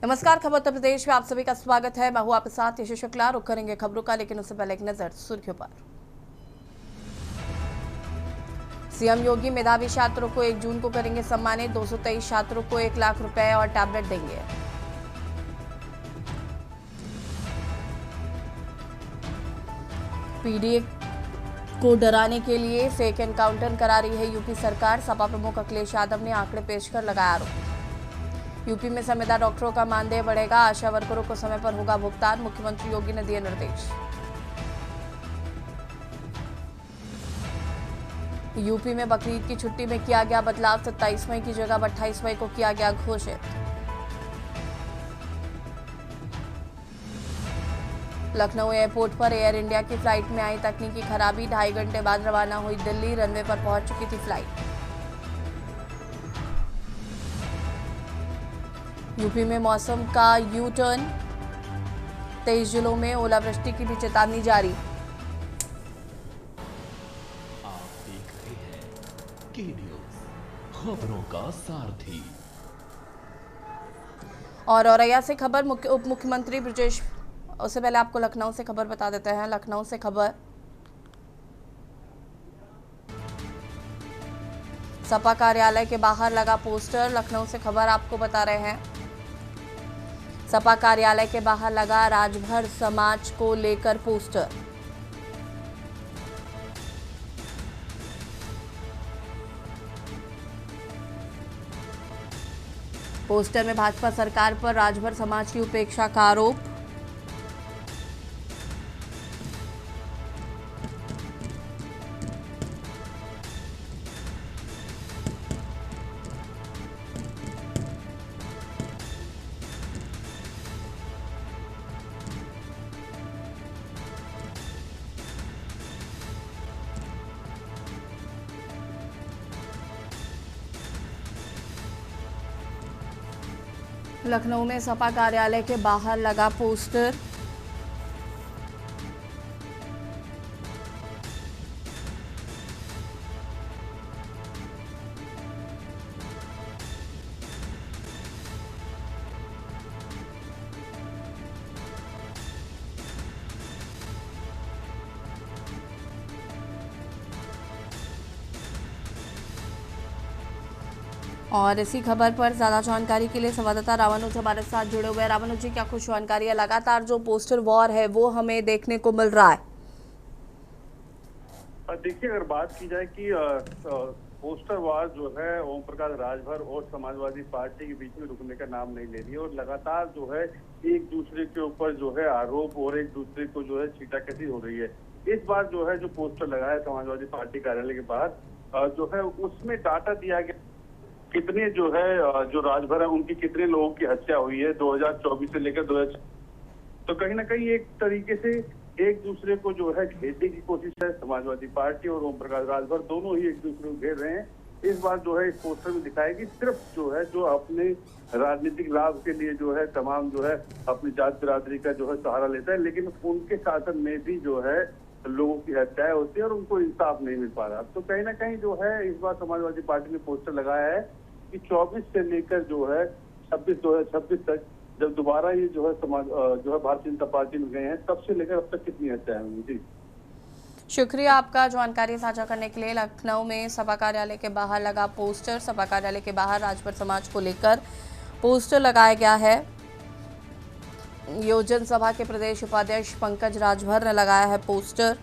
नमस्कार, खबर उत्तर प्रदेश में आप सभी का स्वागत है। मैं हूं आपके साथ यशु शुक्ला। रुक करेंगे खबरों का, लेकिन उससे पहले एक नजर सुर्खियों पर। सीएम योगी मेधावी छात्रों को 1 जून को करेंगे सम्मानित। 223 छात्रों को 1 लाख रुपए और टैबलेट देंगे। पीडीए को डराने के लिए फेक एनकाउंटर करा रही है यूपी सरकार। सपा प्रमुख अखिलेश यादव ने आंकड़े पेश कर लगाया आरोप। यूपी में संविदा डॉक्टरों का मानदेय बढ़ेगा। आशा वर्करों को समय पर होगा भुगतान। मुख्यमंत्री योगी ने दिए निर्देश। यूपी में बकरीद की छुट्टी में किया गया बदलाव। 27 मई की जगह 28 मई को किया गया घोषित। लखनऊ एयरपोर्ट पर एयर इंडिया की फ्लाइट में आई तकनीकी खराबी। 2.5 घंटे बाद रवाना हुई दिल्ली। रनवे पर पहुंच चुकी थी फ्लाइट। यूपी में मौसम का यू टर्न। 23 जिलों में ओलावृष्टि की भी चेतावनी जारी। आप देख रहे हैं के न्यूज़, खबरों का सारथी। और औरैया से खबर, उप मुख्यमंत्री ब्रजेश। उससे पहले आपको लखनऊ से खबर बता देते हैं। लखनऊ से खबर, सपा कार्यालय के बाहर लगा पोस्टर। लखनऊ से खबर आपको बता रहे हैं, सपा कार्यालय के बाहर लगा राजभर समाज को लेकर पोस्टर। पोस्टर में भाजपा सरकार पर राजभर समाज की उपेक्षा का आरोप। लखनऊ में सपा कार्यालय के बाहर लगा पोस्टर। और इसी खबर पर ज्यादा जानकारी के लिए संवाददाता रामानुज हमारे साथ जुड़े हुए हैं। रामानुज जी, क्या कुछ जानकारी है? लगातार जो पोस्टर वॉर है वो हमें देखने को मिल रहा है। देखिए, अगर बात की जाए कि पोस्टर वार जो है ओम प्रकाश राजभर और समाजवादी पार्टी के बीच में रुकने का नाम नहीं ले रही है और लगातार जो है एक दूसरे के ऊपर जो है आरोप और एक दूसरे को जो है छींटाकशी हो रही है। इस बार जो है जो पोस्टर लगाया समाजवादी पार्टी कार्यालय के बाहर जो है उसमें डाटा दिया गया कितने जो है जो राजभर है उनकी कितने लोगों की हत्या हुई है 2024 से लेकर 2000। तो कहीं ना कहीं एक तरीके से एक दूसरे को जो है घेरने की कोशिश है। समाजवादी पार्टी और ओम प्रकाश राजभर दोनों ही एक दूसरे को घेर रहे हैं। इस बार जो है इस पोस्टर में दिखाया कि सिर्फ जो है जो अपने राजनीतिक लाभ के लिए जो है तमाम जो है अपनी जात बिरादरी का जो है सहारा लेता है, लेकिन उनके शासन में भी जो है लोगों की हत्याएं होती है और उनको इंसाफ नहीं मिल पा रहा। तो कहीं ना कहीं जो है इस बार समाजवादी पार्टी ने पोस्टर लगाया है कि 24 से लेकर जो है 26 तक जब दोबारा ये जो है समाज जो है भारतीय जनता पार्टी में गए हैं तब से लेकर अब तक कितनी हत्याएं हुई। जी, शुक्रिया आपका जानकारी साझा करने के लिए। लखनऊ में सपा कार्यालय के बाहर लगा पोस्टर। सपा कार्यालय के बाहर राजभर समाज को लेकर पोस्टर लगाया गया है। योजन सभा के प्रदेश उपाध्यक्ष पंकज राजभर ने लगाया है पोस्टर।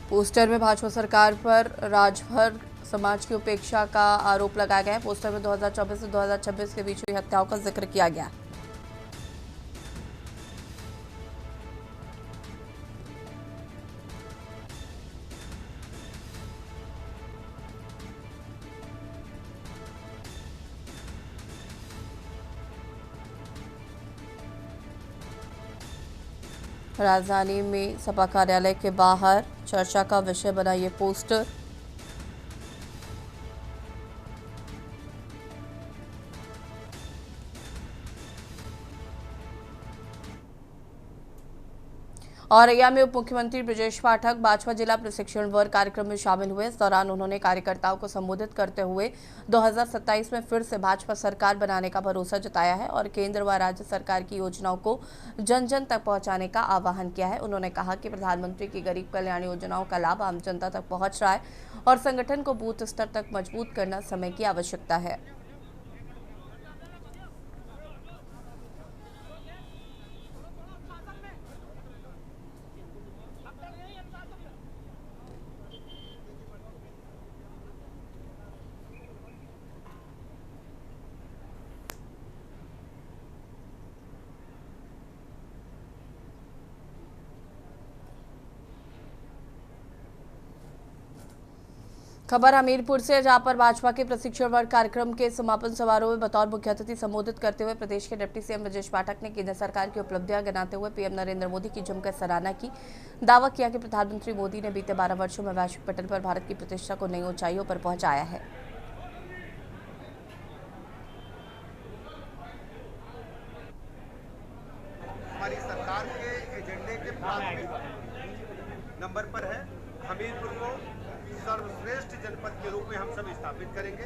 पोस्टर में भाजपा सरकार पर राजभर समाज की उपेक्षा का आरोप लगाया गया है। पोस्टर में 2024 से 2026 के बीच हुई हत्याओं का जिक्र किया गया। राजधानी में सपा कार्यालय के बाहर चर्चा का विषय बना ये पोस्टर। औरैया में उप मुख्यमंत्री ब्रजेश पाठक भाजपा जिला प्रशिक्षण वर्ग कार्यक्रम में शामिल हुए। इस दौरान उन्होंने कार्यकर्ताओं को संबोधित करते हुए 2027 में फिर से भाजपा सरकार बनाने का भरोसा जताया है और केंद्र व राज्य सरकार की योजनाओं को जन जन तक पहुंचाने का आह्वान किया है। उन्होंने कहा कि प्रधानमंत्री की गरीब कल्याण योजनाओं का लाभ आम जनता तक पहुंच रहा है और संगठन को बूथ स्तर तक मजबूत करना समय की आवश्यकता है। खबर हमीरपुर से, जहां पर भाजपा के प्रशिक्षण वर्ग कार्यक्रम के समापन समारोह में बतौर मुख्य अतिथि संबोधित करते हुए प्रदेश के डिप्टी सीएम ब्रजेश पाठक ने केंद्र सरकार की उपलब्धियां गिनाते हुए पीएम नरेंद्र मोदी की जमकर सराहना की। दावा किया कि प्रधानमंत्री मोदी ने बीते 12 वर्षों में वैश्विक पटल पर भारत की प्रतिष्ठा को नई ऊंचाइयों पर पहुंचाया है। हमारी सरकार के एजेंडे के प्राथमिक नंबर पर है। हमीरपुर को सर्वश्रेष्ठ जनपद के रूप में हम सब स्थापित करेंगे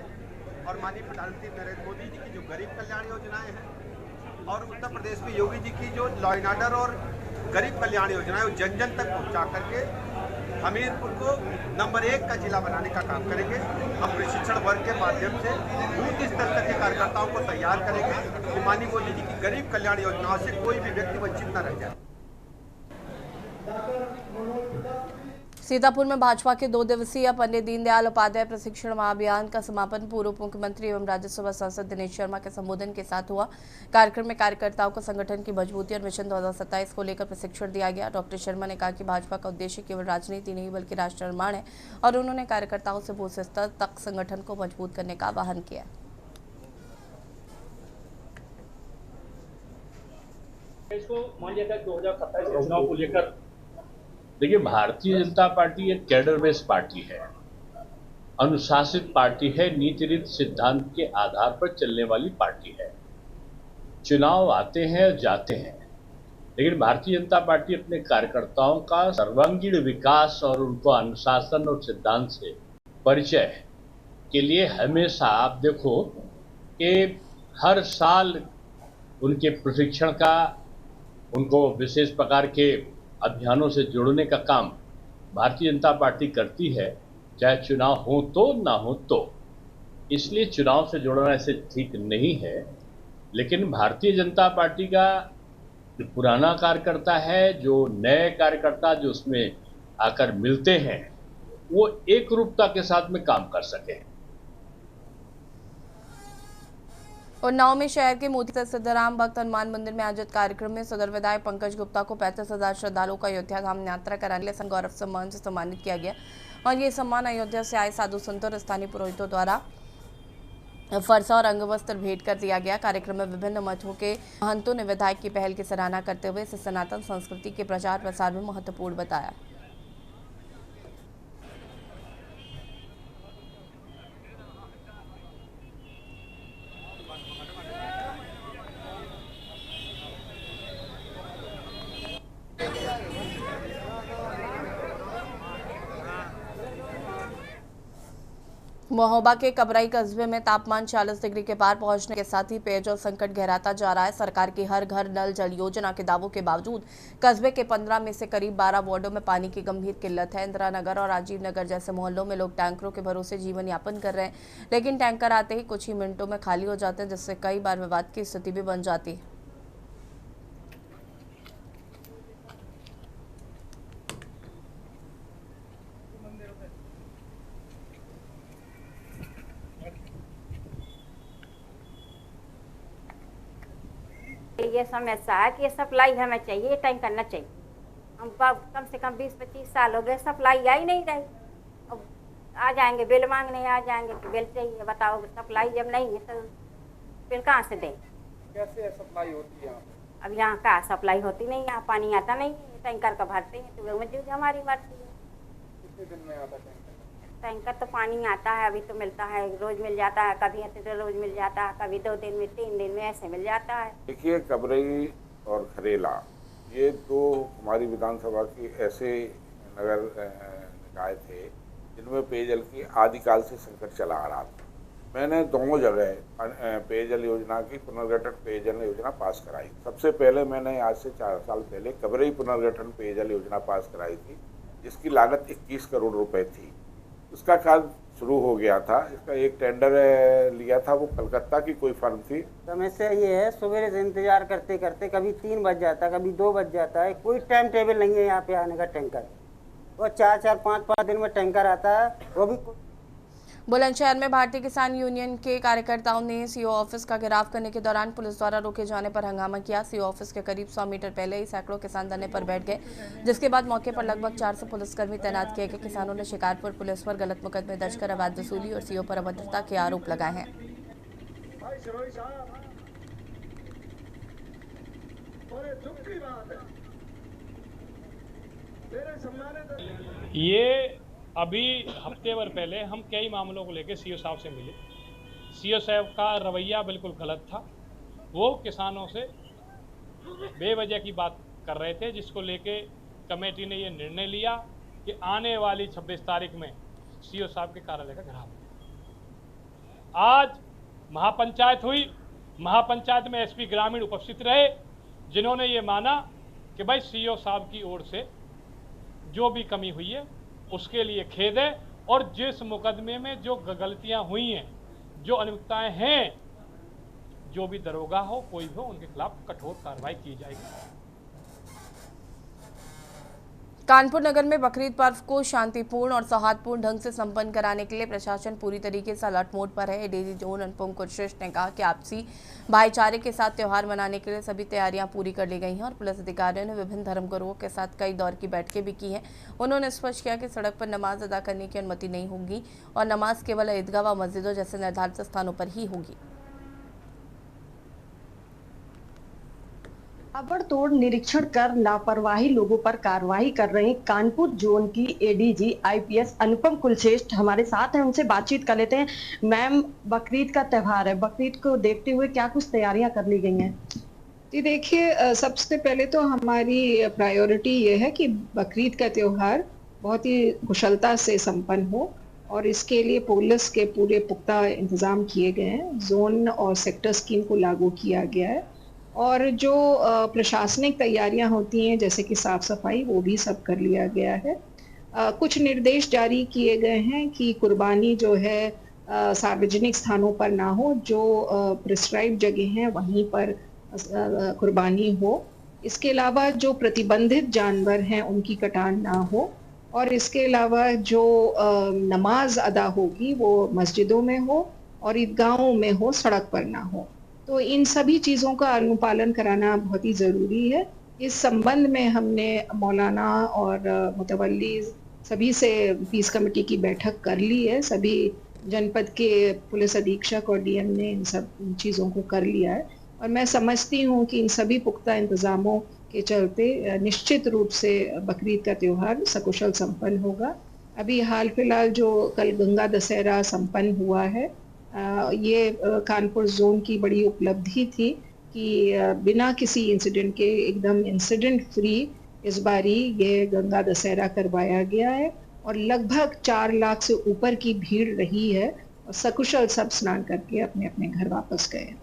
और माननीय प्रधानमंत्री नरेंद्र मोदी जी की जो गरीब कल्याण योजनाएं हैं और उत्तर प्रदेश में योगी जी की जो लॉ एंड ऑर्डर और गरीब कल्याण योजनाएं वो जन जन तक पहुंचा करके हमीरपुर को नंबर 1 का जिला बनाने का काम करेंगे। हम प्रशिक्षण वर्ग के माध्यम से बूथ स्तर तक के कार्यकर्ताओं को तैयार करेंगे कि माननीय मोदी जी की गरीब कल्याण योजनाओं से कोई भी व्यक्ति वंचित न रह जाए। सीतापुर में भाजपा के 2 दिवसीय पंडित दीनदयाल उपाध्याय प्रशिक्षण महाअभियान का समापन पूर्व उप मुख्यमंत्री एवं राज्यसभा सांसद दिनेश शर्मा के संबोधन के साथ हुआ। कार्यक्रम में कार्यकर्ताओं को संगठन की मजबूती और मिशन 2027 को लेकर प्रशिक्षण दिया गया। डॉक्टर शर्मा ने कहा कि भाजपा का उद्देश्य केवल राजनीति नहीं बल्कि राष्ट्र निर्माण है और उन्होंने कार्यकर्ताओं से बूथ स्तर तक संगठन को मजबूत करने का आह्वान किया। इसको मान लिया था 2027 चुनाव को लेकर। देखिए, भारतीय जनता पार्टी एक कैडर बेस्ड पार्टी है, अनुशासित पार्टी है, नीति रीति सिद्धांत के आधार पर चलने वाली पार्टी है। चुनाव आते हैं और जाते हैं, लेकिन भारतीय जनता पार्टी अपने कार्यकर्ताओं का सर्वांगीण विकास और उनको अनुशासन और सिद्धांत से परिचय के लिए हमेशा आप देखो कि हर साल उनके प्रशिक्षण का, उनको विशेष प्रकार के अभियानों से जोड़ने का काम भारतीय जनता पार्टी करती है, चाहे चुनाव हो तो ना हो तो। इसलिए चुनाव से जोड़ना ऐसे ठीक नहीं है, लेकिन भारतीय जनता पार्टी का जो पुराना कार्यकर्ता है, जो नए कार्यकर्ता जो उसमें आकर मिलते हैं, वो एक रूपता के साथ में काम कर सके। उन्नाव में शहर के मोती स्थित सिद्धराम भक्त हनुमान मंदिर में आयोजित कार्यक्रम में सदर विधायक पंकज गुप्ता को 35,000 श्रद्धालुओं का अयोध्या धाम यात्रा कराने के लिए गौरव सम्मान से सम्मानित किया गया और ये सम्मान अयोध्या से आए साधु संतों और स्थानीय पुरोहितों द्वारा फरसा और अंगवस्त्र भेंट कर दिया गया। कार्यक्रम में विभिन्न मठों के महंतों ने विधायक की पहल की सराहना करते हुए इसे सनातन संस्कृति के प्रचार प्रसार में महत्वपूर्ण बताया। महोबा के कबराई कस्बे में तापमान 40 डिग्री के पार पहुंचने के साथ ही पेयजल संकट गहराता जा रहा है। सरकार की हर घर नल जल योजना के दावों के बावजूद कस्बे के 15 में से करीब 12 वार्डों में पानी की गंभीर किल्लत है। इंदिरा नगर और राजीव नगर जैसे मोहल्लों में लोग टैंकरों के भरोसे जीवन यापन कर रहे हैं, लेकिन टैंकर आते ही कुछ ही मिनटों में खाली हो जाते हैं, जिससे कई बार विवाद की स्थिति भी बन जाती है। ये समस्या है कि सप्लाई हमें चाहिए, टाइम करना चाहिए। हम कम से कम 20-25 साल हो गए, सप्लाई आ ही नहीं रही। अब आ जाएंगे बिल मांगने, आ जाएंगे कि बिल चाहिए। बताओ, सप्लाई जब नहीं है तो बिल कहाँ से दें? कैसे सप्लाई होती है? अब यहाँ का सप्लाई होती नहीं, यहाँ पानी आता नहीं, टैंकर का भरते हैं तो मजबूरी हमारी मरती है। कितने दिन में आता टैंकर? टैंकर तो पानी आता है, अभी तो मिलता है, रोज मिल जाता है, कभी तो रोज मिल जाता है, कभी 2 दिन में 3 दिन में ऐसे मिल जाता है। देखिए, कबरई और खरेला ये दो हमारी विधानसभा की ऐसे नगर निकाय थे जिनमें पेयजल की आदिकाल से संकट चला आ रहा था। मैंने दोनों जगह पेयजल योजना की पुनर्गठन पेयजल योजना पास कराई। सबसे पहले मैंने आज से 4 साल पहले कबरई पुनर्गठन पेयजल योजना पास कराई थी, जिसकी लागत 21 करोड़ रुपए थी। उसका काम शुरू हो गया था। इसका एक टेंडर लिया था, वो कलकत्ता की कोई फर्म थी। समस्या ये है, सुबह से इंतजार करते करते कभी 3 बज जाता है, कभी 2 बज जाता है। कोई टाइम टेबल नहीं है यहाँ पे आने का टैंकर। और 4-4, 5-5 दिन में टैंकर आता है, वो भी। बुलंदशहर में भारतीय किसान यूनियन के कार्यकर्ताओं ने सीओ ऑफिस का घेराव करने के दौरान पुलिस द्वारा रोके जाने पर हंगामा किया। सीओ ऑफिस के करीब 100 मीटर पहले ही सैकड़ों किसान धरने पर बैठ गए, जिसके बाद मौके पर लगभग 400 पुलिसकर्मी तैनात किए गए। किसानों ने शिकारपुर पुलिस पर गलत मुकदमे दर्ज कर अवैध वसूली और सीओ पर अभद्रता के आरोप लगाए हैं। ये अभी हफ्ते भर पहले हम कई मामलों को लेकर सीओ साहब से मिले। सीओ साहब का रवैया बिल्कुल गलत था। वो किसानों से बेवजह की बात कर रहे थे, जिसको लेके कमेटी ने ये निर्णय लिया कि आने वाली 26 तारीख में सीओ साहब के कार्यालय का घेराव। आज महापंचायत हुई। महापंचायत में एसपी ग्रामीण उपस्थित रहे, जिन्होंने ये माना कि भाई सीओ साहब की ओर से जो भी कमी हुई है उसके लिए खेद है, और जिस मुकदमे में जो गलतियां हुई हैं, जो अनियमितताएं हैं, जो भी दरोगा हो कोई भी हो, उनके खिलाफ कठोर कार्रवाई की जाएगी। कानपुर नगर में बकरीद पर्व को शांतिपूर्ण और सौहार्दपूर्ण ढंग से संपन्न कराने के लिए प्रशासन पूरी तरीके से अलर्ट मोड पर है। एडीजी जोन अनुपम कुलश्रेष्ठ ने कहा कि आपसी भाईचारे के साथ त्यौहार मनाने के लिए सभी तैयारियां पूरी कर ली गई हैं और पुलिस अधिकारियों ने विभिन्न धर्मगुरुओं के साथ कई दौर की बैठकें भी की हैं। उन्होंने स्पष्ट किया कि सड़क पर नमाज अदा करने की अनुमति नहीं होगी और नमाज केवल ईदगाह व मस्जिदों जैसे निर्धारित स्थानों पर ही होगी। ताबड़तोड़ निरीक्षण कर लापरवाही लोगों पर कार्रवाई कर रहे कानपुर जोन की एडीजी आईपीएस अनुपम कुलश्रेष्ठ हमारे साथ हैं, उनसे बातचीत कर लेते हैं। मैम, बकरीद का त्यौहार है, बकरीद को देखते हुए क्या कुछ तैयारियां कर ली गई हैं? जी देखिए, सबसे पहले तो हमारी प्रायोरिटी ये है कि बकरीद का त्यौहार बहुत ही कुशलता से संपन्न हो, और इसके लिए पुलिस के पूरे पुख्ता इंतजाम किए गए हैं। जोन और सेक्टर स्कीम को लागू किया गया है, और जो प्रशासनिक तैयारियां होती हैं जैसे कि साफ सफाई, वो भी सब कर लिया गया है। कुछ निर्देश जारी किए गए हैं कि कुर्बानी जो है सार्वजनिक स्थानों पर ना हो, जो प्रिस्क्राइब जगह हैं वहीं पर कुर्बानी हो। इसके अलावा जो प्रतिबंधित जानवर हैं उनकी कटान ना हो, और इसके अलावा जो नमाज अदा होगी वो मस्जिदों में हो और ईदगाहों में हो, सड़क पर ना हो। तो इन सभी चीज़ों का अनुपालन कराना बहुत ही ज़रूरी है। इस संबंध में हमने मौलाना और मुतवल्ली सभी से पीस कमेटी की बैठक कर ली है। सभी जनपद के पुलिस अधीक्षक और डीएम ने इन सब चीज़ों को कर लिया है, और मैं समझती हूँ कि इन सभी पुख्ता इंतज़ामों के चलते निश्चित रूप से बकरीद का त्यौहार सकुशल संपन्न होगा। अभी हाल फिलहाल जो कल गंगा दशहरा संपन्न हुआ है, ये कानपुर जोन की बड़ी उपलब्धि थी कि बिना किसी इंसिडेंट के, एकदम इंसिडेंट फ्री इस बारी ये गंगा दशहरा करवाया गया है, और लगभग 4 लाख से ऊपर की भीड़ रही है, और सकुशल सब स्नान करके अपने अपने घर वापस गए।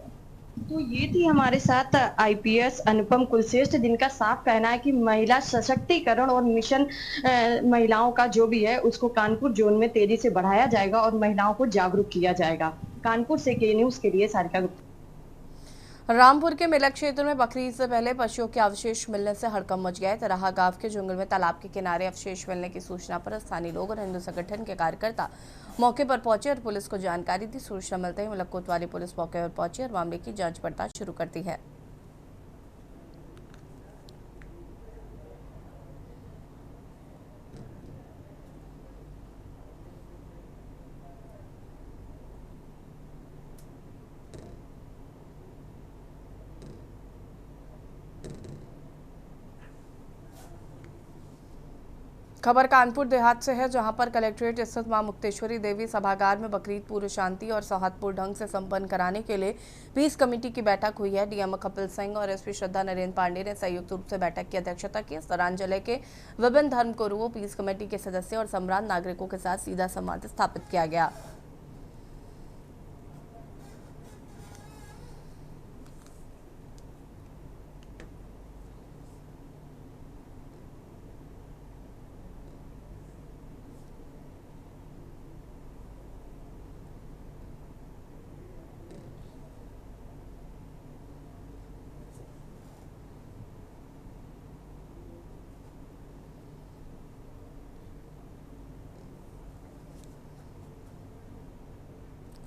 तो ये थी हमारे साथ आईपीएस अनुपम कुलश्रेष्ठ, जिनका साफ कहना है कि महिला सशक्तिकरण और मिशन महिलाओं का जो भी है उसको कानपुर जोन में तेजी से बढ़ाया जाएगा और महिलाओं को जागरूक किया जाएगा। कानपुर से के न्यूज़ के लिए सारिका गुप्ता। रामपुर के मेला क्षेत्र में बकरीद से पहले पशुओं के अवशेष मिलने से हड़कंप मच गया है। तराहा गांव के जंगल में तालाब के किनारे अवशेष मिलने की सूचना पर स्थानीय लोग और हिंदू संगठन के कार्यकर्ता मौके पर पहुंचे और पुलिस को जानकारी दी। सूचना मिलते ही मलक कोतवाली पुलिस मौके पर पहुंची और मामले की जांच पड़ताल शुरू कर दी है। खबर कानपुर देहात से है, जहां पर कलेक्ट्रेट स्थित मां मुक्तेश्वरी देवी सभागार में बकरीद पूर्ण शांति और सौहार्दपूर्ण ढंग से संपन्न कराने के लिए पीस कमेटी की बैठक हुई है। डीएम कपिल सिंह और एसपी श्रद्धा नरेंद्र पांडे ने संयुक्त रूप से बैठक की अध्यक्षता की। इस दौरान जिले के विभिन्न धर्मगुरुओं, पीस कमेटी के सदस्यों और सम्राट नागरिकों के साथ सीधा संवाद स्थापित किया गया।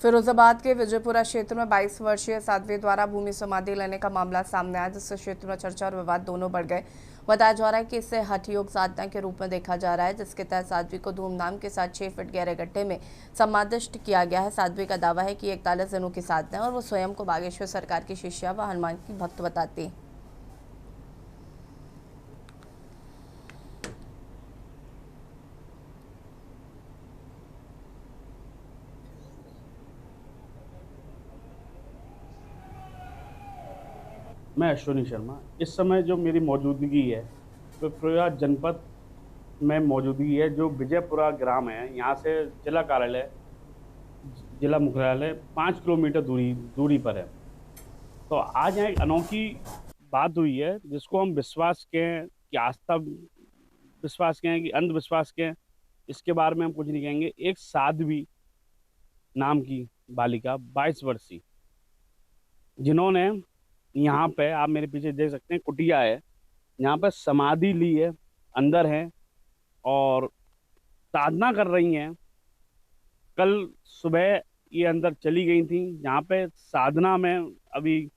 फिरोजाबाद के विजयपुरा क्षेत्र में 22 वर्षीय साध्वी द्वारा भूमि समाधि लेने का मामला सामने आया, जिससे क्षेत्र में चर्चा और विवाद दोनों बढ़ गए। बताया जा रहा है कि इसे हठ योग साधना के रूप में देखा जा रहा है, जिसके तहत साध्वी को धूमधाम के साथ 6 फीट गहरे गड्ढे में समाधिष्ट किया गया है। साध्वी का दावा है कि 41 दिनों की साधना है और वो स्वयं को बागेश्वर सरकार की शिष्या व हनुमान की भक्त बताती है। मैं अश्विनी शर्मा। इस समय जो मेरी मौजूदगी है वो प्रयाग जनपद में मौजूदगी है, जो विजयपुरा ग्राम है। यहाँ से जिला कार्यालय, जिला मुख्यालय 5 किलोमीटर दूरी पर है। तो आज यहाँ एक अनोखी बात हुई है, जिसको हम विश्वास कहें कि आस्था विश्वास कहें कि अंधविश्वास कहें, इसके बारे में हम कुछ नहीं कहेंगे। एक साध्वी नाम की बालिका 22 वर्षीय, जिन्होंने यहाँ पे, आप मेरे पीछे देख सकते हैं, कुटिया है, यहाँ पे समाधि ली है, अंदर है और साधना कर रही हैं। कल सुबह ये अंदर चली गई थी, यहाँ पे साधना में अभी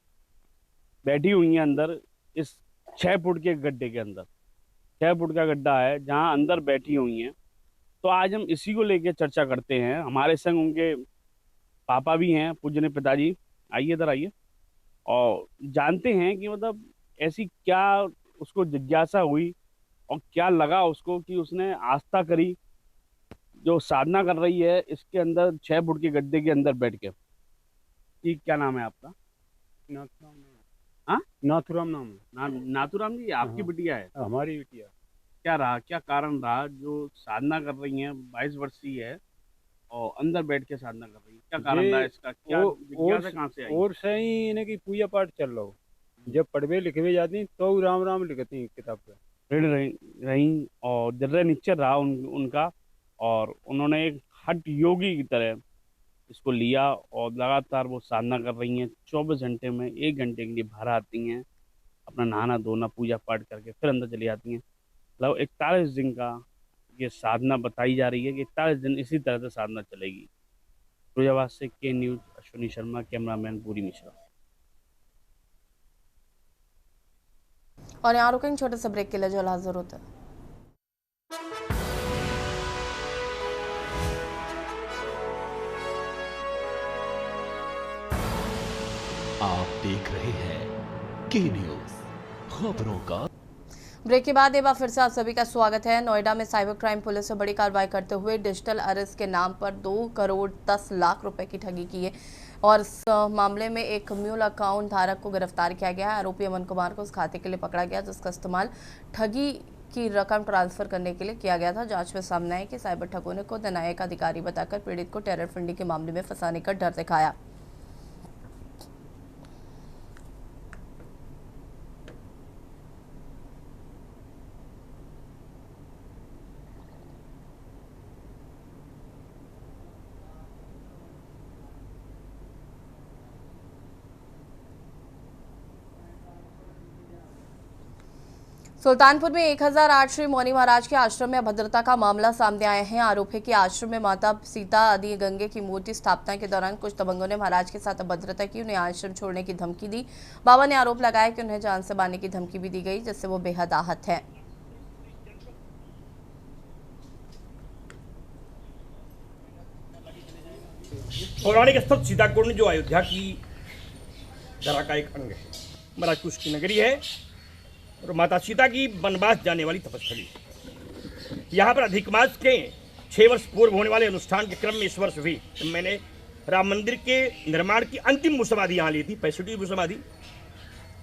बैठी हुई हैं अंदर, इस 6 फुट के गड्ढे के अंदर। 6 फुट का गड्ढा है जहाँ अंदर बैठी हुई हैं। तो आज हम इसी को लेके चर्चा करते हैं। हमारे संग उनके पापा भी हैं, पूजनीय पिताजी। आइए इधर आइए और जानते हैं कि मतलब ऐसी क्या उसको जिज्ञासा हुई और क्या लगा उसको कि उसने आस्था करी, जो साधना कर रही है इसके अंदर 6 फुट के गड्ढे के अंदर बैठ के। कि क्या नाम है आपका? नाथुराम नाम। नाथुराम जी, आपकी बिटिया है? हमारी बिटिया। क्या रहा, क्या कारण रहा जो साधना कर रही हैं, 22 वर्षीय है और अंदर बैठ के साधना कर रही है? क्या कारण रहा इसका? क्या जिज्ञासा कहाँ से आई? और सही इन्हें की पूजा पाठ चल रहा हो, जब पढ़वे लिखवे जाती तो राम राम लिखती किताब पे ऋण रही और दृढ़ निश्चय रहा उनका, और उन्होंने एक हठ योगी की तरह इसको लिया और लगातार वो साधना कर रही हैं। 24 घंटे में 1 घंटे के लिए बाहर आती हैं, अपना नहाना धोना पूजा पाठ करके फिर अंदर चली जाती हैं। मतलब 41 दिन का ये साधना बताई जा रही है कि 41 दिन इसी तरह से साधना चलेगी। फिरोजाबाद से के न्यूज़, अश्विनी शर्मा, कैमरामैन पूरी मिश्रा। और यहाँ रुकेंगे छोटे से ब्रेक के लिए, जो हाजिर होता है। आप देख रहे हैं के न्यूज़, खबरों का। ब्रेक के बाद एक बार फिर से आप सभी का स्वागत है। नोएडा में साइबर क्राइम पुलिस ने बड़ी कार्रवाई करते हुए डिजिटल अरेस्ट के नाम पर 2 करोड़ 10 लाख रुपए की ठगी की है और इस मामले में एक म्यूल अकाउंट धारक को गिरफ्तार किया गया है। आरोपी अमन कुमार को उस खाते के लिए पकड़ा गया जिसका इस्तेमाल ठगी की रकम ट्रांसफर करने के लिए किया गया था। जांच में सामने आया कि साइबर ठगों ने खुद न्यायिक अधिकारी बताकर पीड़ित को टेरर फंडिंग के मामले में फंसाने का डर दिखाया। सुल्तानपुर में 1008 श्री मौनी महाराज के आश्रम में अभद्रता का मामला सामने आया है। आरोप है कि आश्रम में माता सीता आदि गंगे की मूर्ति स्थापना के दौरान कुछ दबंगों ने महाराज के साथ अभद्रता की, उन्हें आश्रम छोड़ने की धमकी दी। बाबा ने आरोप लगाया कि उन्हें जान से मारने की धमकी भी दी गई, जिससे वो बेहद आहत हैं। पौराणिक स्थल सीताकुंड जो अयोध्या की धरा का एक अंग है, महाराज की नगरी है और माता सीता की वनवास जाने वाली तपस्थली है। यहाँ पर अधिक मास के 6 वर्ष पूर्व होने वाले अनुष्ठान के क्रम में इस वर्ष भी मैंने राम मंदिर के निर्माण की अंतिम मुसमादी यहाँ ली थी, 65वीं मुसमादी।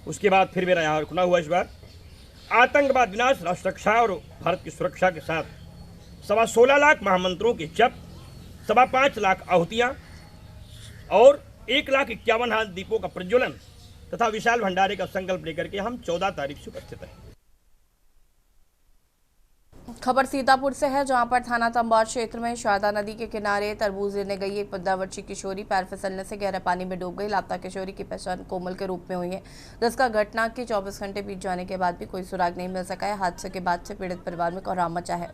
उसके बाद फिर मेरा यहाँ रुकना हुआ। इस बार आतंकवाद विनाश, राष्ट्र रक्षा और भारत की सुरक्षा के साथ 16.25 लाख महामंत्रों के जप, 5.25 लाख आहुतियाँ और 1,51,000 दीपों का प्रज्वलन तथा विशाल भंडारे का संकल्प लेकर के हम 14 तारीख से उपस्थित हैं। खबर सीतापुर से है, जहां पर थाना तंबार क्षेत्र में शारदा नदी के किनारे तरबूज लेने गई एक 15 वर्षीय किशोरी पैर फिसलने से गहरे पानी में डूब गई। लापता किशोरी की पहचान कोमल के रूप में हुई है, जिसका घटना के 24 घंटे बीत जाने के बाद भी कोई सुराग नहीं मिल सका है। हादसे के बाद से पीड़ित परिवार में कोहराम मचा है।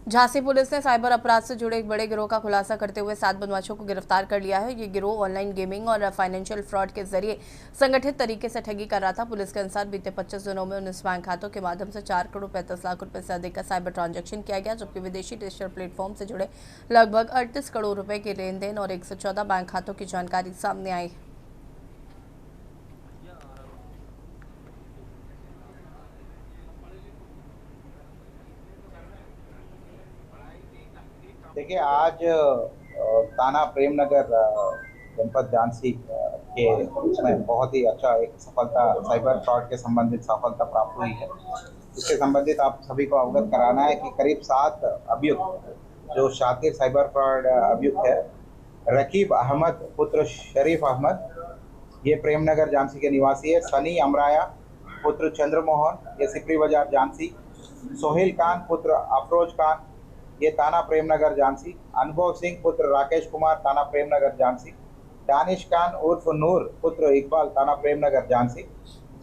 झांसी पुलिस ने साइबर अपराध से जुड़े एक बड़े गिरोह का खुलासा करते हुए 7 बदमाशों को गिरफ्तार कर लिया है। ये गिरोह ऑनलाइन गेमिंग और फाइनेंशियल फ्रॉड के जरिए संगठित तरीके से ठगी कर रहा था। पुलिस के अनुसार बीते 25 दिनों में 19 बैंक खातों के माध्यम से 4 करोड़ 35 लाख रुपए से अधिक का साइबर ट्रांजैक्शन किया गया, जबकि विदेशी डिजिटल प्लेटफॉर्म से जुड़े लगभग 38 करोड़ रुपए के लेन देन और 114 बैंक खातों की जानकारी सामने आई। देखिए, आज थाना प्रेमनगर जनपद झांसी के उसमें बहुत ही अच्छा एक सफलता, साइबर फ्रॉड के संबंधित सफलता प्राप्त हुई है। इसके संबंधित आप सभी को अवगत कराना है कि करीब 7 अभियुक्त जो शातिर साइबर फ्रॉड अभियुक्त है, रकीब अहमद पुत्र शरीफ अहमद, ये प्रेमनगर झांसी के निवासी है। सनी अमराया पुत्र चंद्रमोहन, ये सिपरी बाजार झांसी। सोहेल खान पुत्र अफरोज खान, ये थाना प्रेमनगर झांसी। अनुभव सिंह पुत्र राकेश कुमार, थाना प्रेमनगर झांसी। दानिश खान उर्फ नूर पुत्र इकबाल, थाना प्रेमनगर झांसी।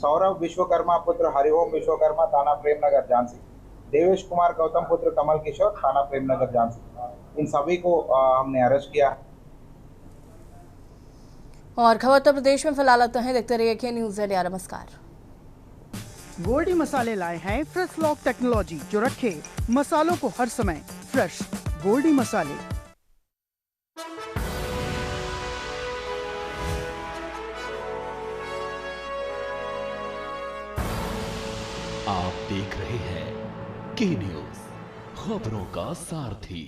सौरभ विश्वकर्मा पुत्र हरिओम विश्वकर्मा, थाना प्रेमनगर झांसी। देवेश कुमार गौतम पुत्र कमल किशोर, थाना प्रेमनगर झांसी। इन सभी को हमने अरेस्ट किया। और खबर उत्तर प्रदेश में फिलहाल आता है, देखते रहिए के न्यूज़ इंडिया। नमस्कार। गोल्डी मसाले लाए हैं फ्रेश लॉक टेक्नोलॉजी, जो रखे मसालों को हर समय फ्रेश। गोल्डी मसाले। आप देख रहे हैं के न्यूज़, खबरों का सारथी।